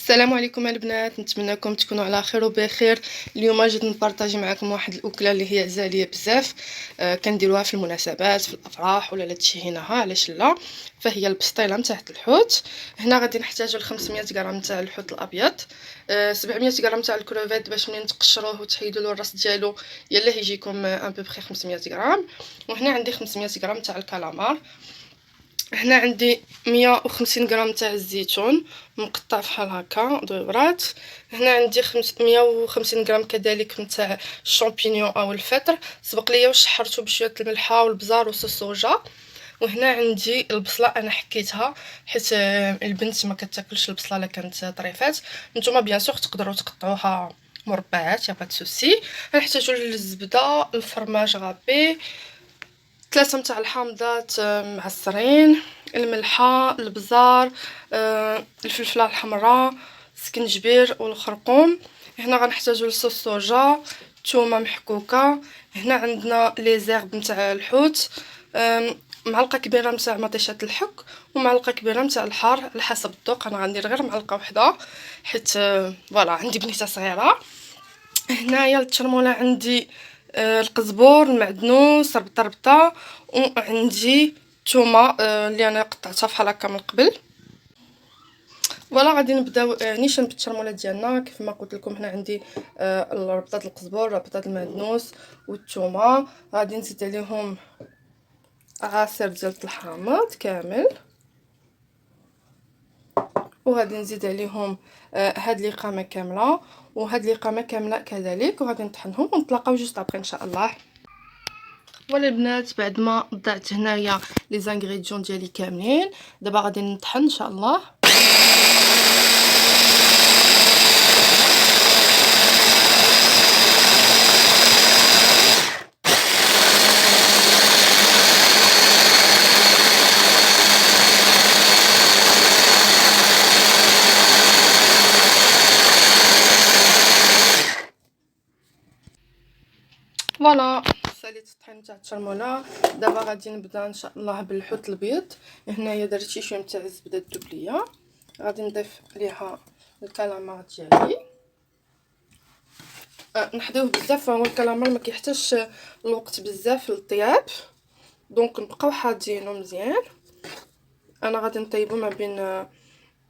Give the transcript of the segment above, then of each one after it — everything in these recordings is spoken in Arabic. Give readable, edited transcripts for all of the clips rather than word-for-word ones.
السلام عليكم البنات، نتمنىكم تكونوا على خير وبخير. اليوم جيت نبارطاجي معكم واحد الاكله اللي هي عزاليه بزاف. كنديروها في المناسبات، في الافراح ولا تشهيناها، علاش لا. فهي البسطيله نتاع الحوت. هنا غادي نحتاجوا ل 500 غرام تاع الحوت الابيض، 700 غرام تاع الكروفيت باش منين تقشروه وتحيدوا له الراس ديالو يلا يجيكم ان بوبري 500 غرام. وهنا عندي 500 غرام تاع الكالامار. هنا عندي 150 غرام تاع الزيتون مقطع بحال هكا دبرات. هنا عندي 150 غرام كذلك نتاع الشامبينيون او الفطر، سبق ليا وشحرته بشويه الملحه والبزار وصوص الصوجا. وهنا عندي البصله، انا حكيتها حيت البنت ما كتاكلش البصله الا كانت طريفات. نتوما بيان سور تقدروا تقطعوها مربعات، يا با سوسي. غنحتاجوا الزبده، الفرماج غابي، 3 متاع الحامضات معصرين، الملحه، البزار، الفلفله الحمراء، السكنجبير والخرقوم. هنا غنحتاجو لصوص صوجا، ثومه محكوكه. هنا عندنا لي زيرب نتاع الحوت، معلقه كبيره نتاع مطيشه الحك ومعلقه كبيره نتاع الحار على حسب الذوق. انا غندير غير معلقه وحده حيت فوالا عندي بنيته صغيره. هنايا التشرموله عندي القزبور، المعدنوس، ربطه، وعندي الثومه اللي انا قطعتها بحال هكا من قبل. فوالا غادي نبداو نيشان بالتشرموله ديالنا. كيف ما قلت لكم هنا عندي ربطه القزبور، ربطه المعدنوس والثومه. غادي نزيد عليهم عصير ديال الحامض كامل، وغادي نزيد عليهم هاد القامه كامله وهاد القامه كامله كذلك، وغادي نطحنهم ونتلاقاو جوست ابري ان شاء الله. فوالا البنات، بعد ما ضعت هنايا لي زانغريديون ديالي كاملين، دابا غادي نطحن ان شاء الله. فوالا ساليت الطحين تاع التشرموله. دابا غادي نبدا ان شاء الله بالحوت الابيض. هنايا درت شويه تاع الزبده الدبليه، غادي نضيف ليها الكالامار ديالي. نحضيوه بزاف، هو الكالامار ما كيحتاجش الوقت بزاف للطياب، دونك نبقاو حاضينو مزيان. انا غادي نطيبو ما بين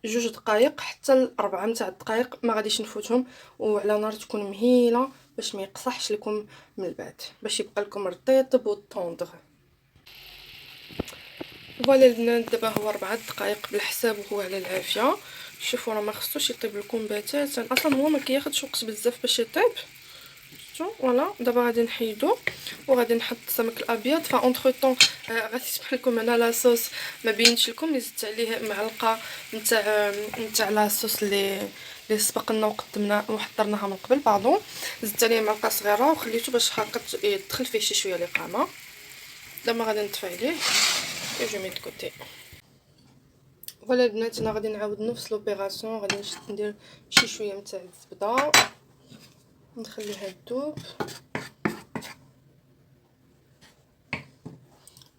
2 دقائق حتى 4 نتاع الدقائق، ما غاديش نفوتهم، وعلى نار تكون مهيله باش ما يقصحش لكم من البعد، باش يبقى لكم رطيب وطوندغ. فوالا البنات، دابا هو 4 دقائق بالحساب وهو على العافيه. شوفوا راه ما خصوش يطيب لكم بتاتا، اصلا هو ما كياخذش وقت بزاف باش يطيب. فوالا دابا غادي نحيدو وغادي نحط السمك الابيض. اونتر طون غادي تبان لكم هنا لاصوص ما بينتش لكم، اللي زدت عليه معلقه نتاع لاصوص اللي سبقنا وقدمنا وحضرناها من قبل. باردون، زدت عليه معلقه صغيره وخليته باش هكا يدخل فيه شي شويه القامه. دابا غادي نطفي عليه جو مي دو كوتي. فوالا البنات، انا غادي نعاود نفس لوبيراسيون. غادي ندير شي شويه نتاع الزبده نخليها تذوب،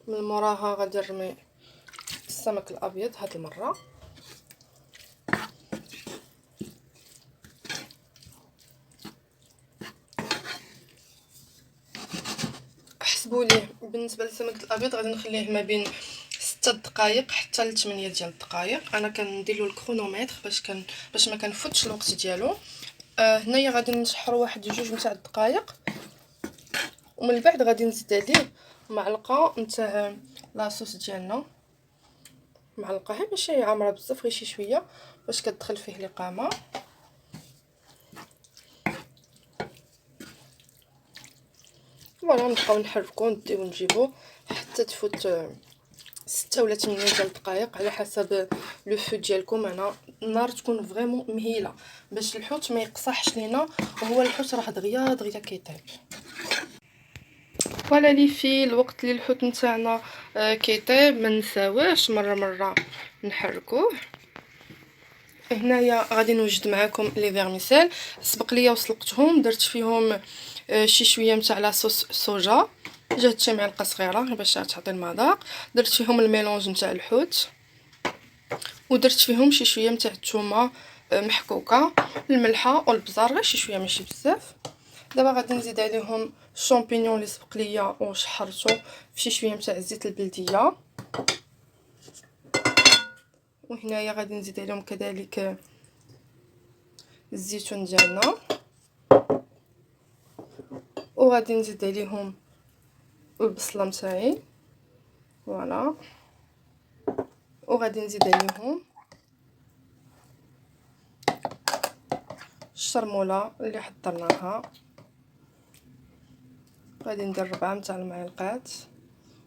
من موراها غادي نرمي السمك الابيض هاد المره. حسبوا ليه بالنسبه للسمك الابيض غادي نخليه ما بين 6 دقائق حتى ل 8 ديال الدقائق. انا كندير له الكرونومتر باش ما كنفوتش الوقت ديالو. هنايا غادي نشحروا واحد 2 نتاع الدقائق، ومن بعد غادي نزيد عليه معلقه نتاع لاصوص ديالنا، معلقه هي ماشي عامره بزاف، غير شي شويه باش كتدخل فيه القامه. فوالا نبقاو نحركو نديو ونجيبو حتى تفوت 6 ولا 8 ديال الدقائق على حسب لو فو ديالكم. انا النار تكون فريمون مهيله باش الحوت ما يقصحش لينا، وهو الحوت راه دغيا دغيا كيطيب. فوالا لي في الوقت اللي الحوت نتاعنا كيطيب ما نساوهش مره نحركوه. هنايا غادي نوجد معكم لي فيرميسيل، سبق ليا وسلقتهم، درت فيهم شي شويه نتاع لاصوص صوجا، جات شي معلقه صغيره باش تعطي المذاق. درت فيهم الميلونج نتاع الحوت، ودرت فيهم شي شويه نتاع الثومه محكوكه، الملحه والبزار غير شي شويه ماشي بزاف. دابا غادي نزيد عليهم الشامبينيون اللي سبق ليا وشحرته في شي شويه تاع الزيت البلديه، وهنايا غادي نزيد عليهم كذلك الزيتون ديالنا، وغادي نزيد عليهم البصله نتاعي فوالا، وغادي نزيد عليهم الشرموله اللي حضرناها، غادي ندير 4 تاع المعالقات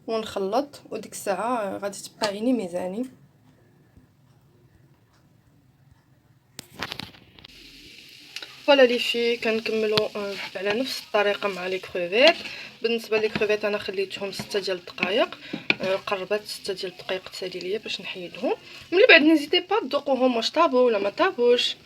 ونخلط، وديك الساعه غادي تبقى عيني ميزاني. فوالا لي في كنكملوا على نفس الطريقه مع لي كروفيت. بالنسبه لي كروفيت انا خليتهم 6 ديال الدقائق، قربت 6 ديال الدقائق تسالي ليا باش نحيدهم. من بعد نزيدي با تذوقوهم واش طابوا ولا ما طابوش.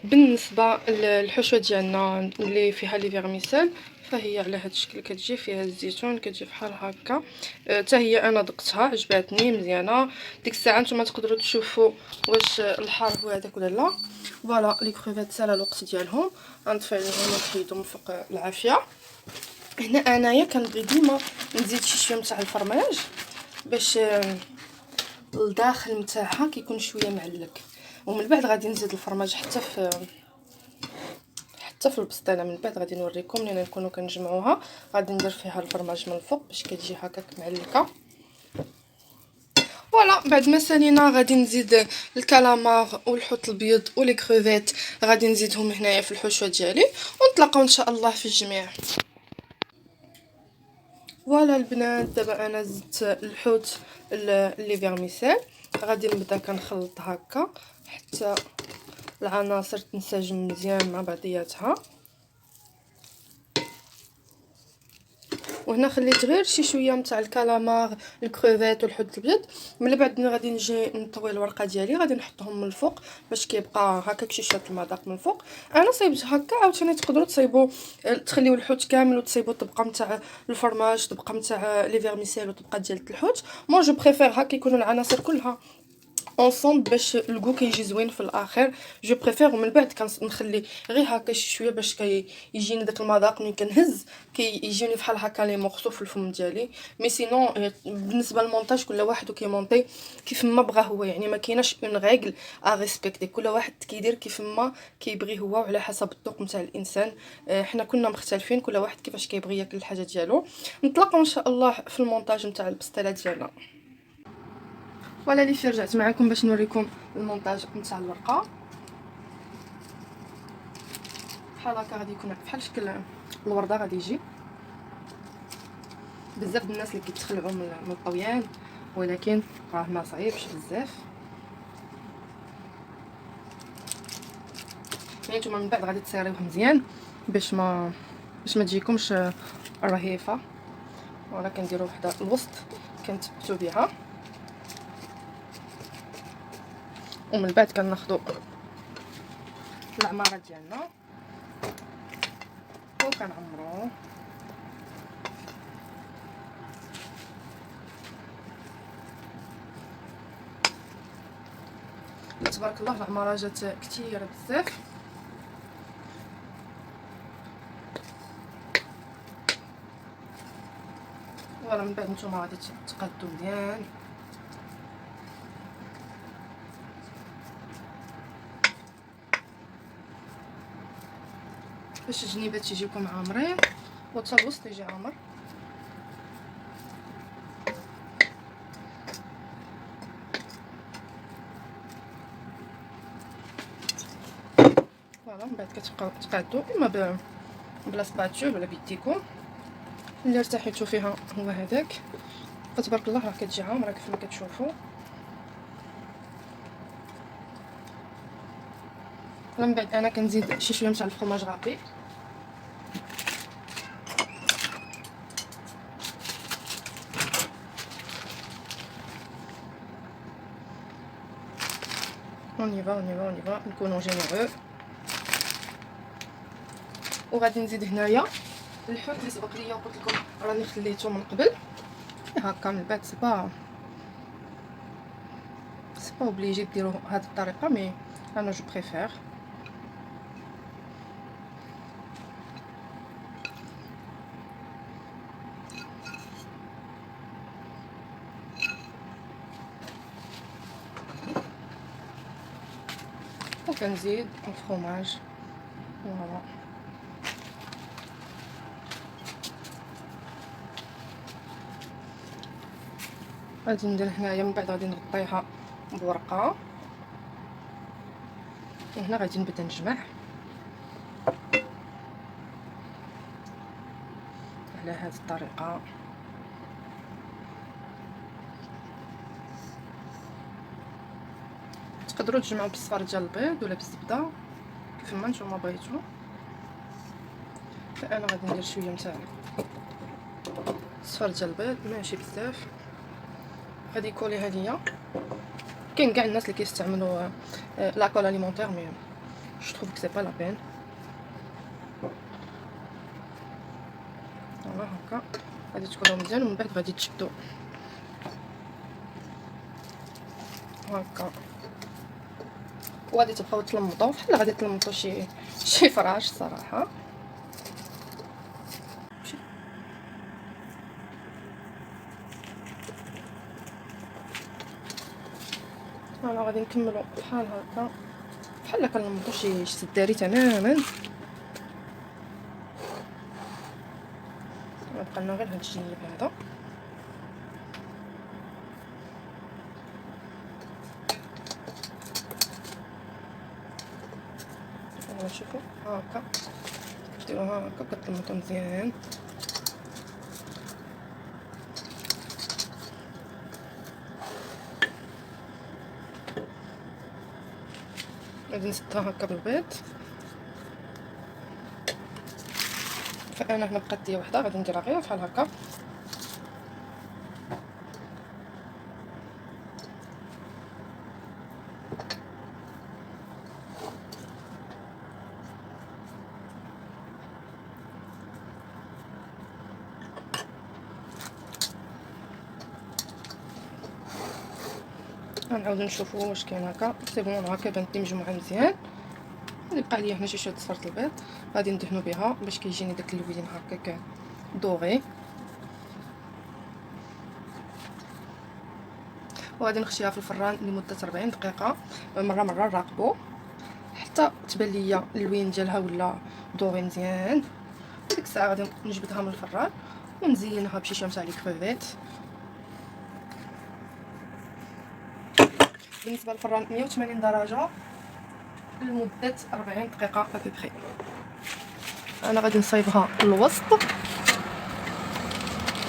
بالنسبه للحشوه ديالنا اللي فيها لي فيرميسيل فهي على هذا الشكل، كتجي فيها الزيتون، كتجي بحال هكا. حتى هي انا ذقتها عجباتني مزيانه. ديك الساعه نتوما تقدروا تشوفوا واش الحار هو هذاك ولا لا. فوالا لي كروفيت سالا الوقت ديالهم، غنطفي عليهم ونحيدهم من فوق العافيه. هنا انايا كنبغي ديما نزيد شي شويه تاع الفرماج باش الداخل نتاعها كيكون شويه معلك، ومن بعد غادي نزيد الفرماج حتى في البسطيله. من بعد غادي نوريكم لين نكونوا كنجمعوها. غادي ندير فيها الفرماج من الفوق باش كتجي هكاك معلكه. فوالا بعد ما سالينا غادي نزيد الكالامار والحوت الابيض ولي كروفيت، غادي نزيدهم هنايا في الحشوه ديالي، ونتلاقاو ان شاء الله في الجميع. فوالا البنات دابا انا زدت الحوت اللي فيرميسيل، غادي نبدا كنخلط هكا حتى العناصر تنسجم مزيان مع بعضياتها. وهنا خليت غير شي شويه نتاع الكالامار الكروفيت والحوت الابيض. من بعد غادي نجي نطوي الورقه ديالي، غادي نحطهم من الفوق باش كيبقى هكاك شي شويه المذاق من الفوق. انا صايبت هكا، عاوتاني تقدروا تصايبوا تخليو الحوت كامل وتصايبوا طبقه نتاع الفرماج، طبقه نتاع لي فيرميسيل وطبقه ديال الحوت. مو جو بريفير هكا يكونوا العناصر كلها اونصومبل باش الكو كيجي زوين في الاخر. جو بريفير ومن بعد كنخلي غير هكا شي شويه باش كيجيني داك المذاق ملي كنهز كيجيني بحال هكا لي مورسو في الفم ديالي. مي سينون بالنسبه للمونتاج كل واحد وكيمونطي كيف ما بغى هو، يعني ما كايناش اون ريغل ا ريسبكتي، كل واحد كيدير كيف ما كيبغي هو وعلى حسب الذوق نتاع الانسان. حنا كنا مختلفين كل واحد كيفاش كيبغي ياكل الحاجه ديالو. نتلاقاو ان شاء الله في المونتاج نتاع البسطيله ديالنا. ولا لي رجعت معكم باش نوريكم المونتاج نتاع الورقه. بحال هكا غادي يكون بحال شكل الورده، غادي يجي بزاف الناس اللي كيتخلعوا من الطويان، ولكن راه ما صعيبش بزاف. يعني نتوما من بعد غادي تصيريوه مزيان باش ما تجيكمش رهيفه. ولا كنديروا وحده الوسط كنثبتوا بها، ومن بعد كناخذوا العماره ديالنا وكنعمروه. تبارك الله العماره جات كثيره بزاف. ولا من بعد نتوما غادي تقادو مزيان. باش الجنيبات يجيكم عامرين وحتى الوسط يجي عامر. فوالا من بعد كتبقاو تقادو اما بلا سباتول ولا بيديكم اللي ارتحيتو فيها هو هذاك. فتبارك الله راه كتجي عامره كيف ما كتشوفوا. من بعد انا كنزيد شي شويه تاع الفرماج غابي. اونيفا نكونوا جينيرو. وغادي نزيد هنايا الحوت اللي سبق ليا وقلت لكم راني خليته من قبل هكا. من بعد سي با اوبليجي ديروا هذه الطريقه، مي انا جو بريفير. وكنزيد الفرomاج. فوالا غادي ندير هنايا، من بعد غادي نغطيها بورقه، وهنا غادي نبدا نجمع على هذه الطريقه. تقدروا تجمعوا بالصفار ديال البيض ولا بالزبده كيف ما نتوما بغيتو. فانا غادي ندير شويه نتاع الصفار ديال البيض، ماشي بزاف. غادي يكوليها ليا. كاين كاع الناس اللي كيستعملوا لاكول اليمونتير، مي جو تروف كو سي با لا بين. فوالا هكا غادي تكونوا مزيان، ومن بعد غادي تشدوا هكا، وغادي تبقاو تلمطوا بحال غادي تلمطوا شي فراش صراحه. فوالا غادي نكملوا بحال هكا، بحال كنلمطوا شي سداري تماما. غنبقى لنا غير هاد الجنب هذا. فوالا شوفوا هكا ديروها هكا، كتلمطوا مزيان. غادي نسدها هكا بالبيض. فانا هنا بقات ليا وحده، غادي نديرها غير بحال هكا. غنعاودو نشوفو واش كاين هكا. سي بون هكا بانت لي مجموعه مزيان. غادي يبقى ليا هنا شي شويه صفرة البيض، غادي ندهنو بها باش كيجيني داك اللوين هكاك دوغي. وغادي نخشيها في الفران لمده 40 دقيقه، مره نراقبو حتى تبان ليا اللوين ديالها ولا دوغي مزيان. ديك الساعه غادي نجبدها من الفران ونزينها بشي شويه تاع لي كروفيت. بالنسبه للفران 180 درجه لمده 40 دقيقه ابوبري. انا غادي نصايبها للوسط.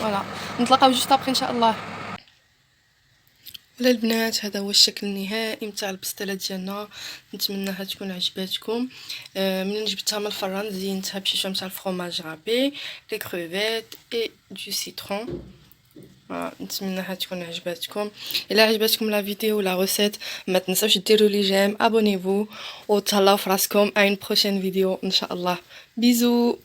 فوالا نتلاقاو جوست ابخي ان شاء الله. ولا البنات، هذا هو الشكل النهائي نتاع البسطيله ديالنا. نتمنىها تكون عجباتكم. ملي جبتها من الفران زينتها بشي شويه تاع الفرomاج رابي، لي كروفيت اي دو سيترون. نتمنىها تكون عجباتكم. الا عجبتكم لا فيديو ولا روسيت ما تنساوش ديروا لي جيم، ابونيفو وتهلاو فراسكم. اين بروشين فيديو ان شاء الله. بيزو.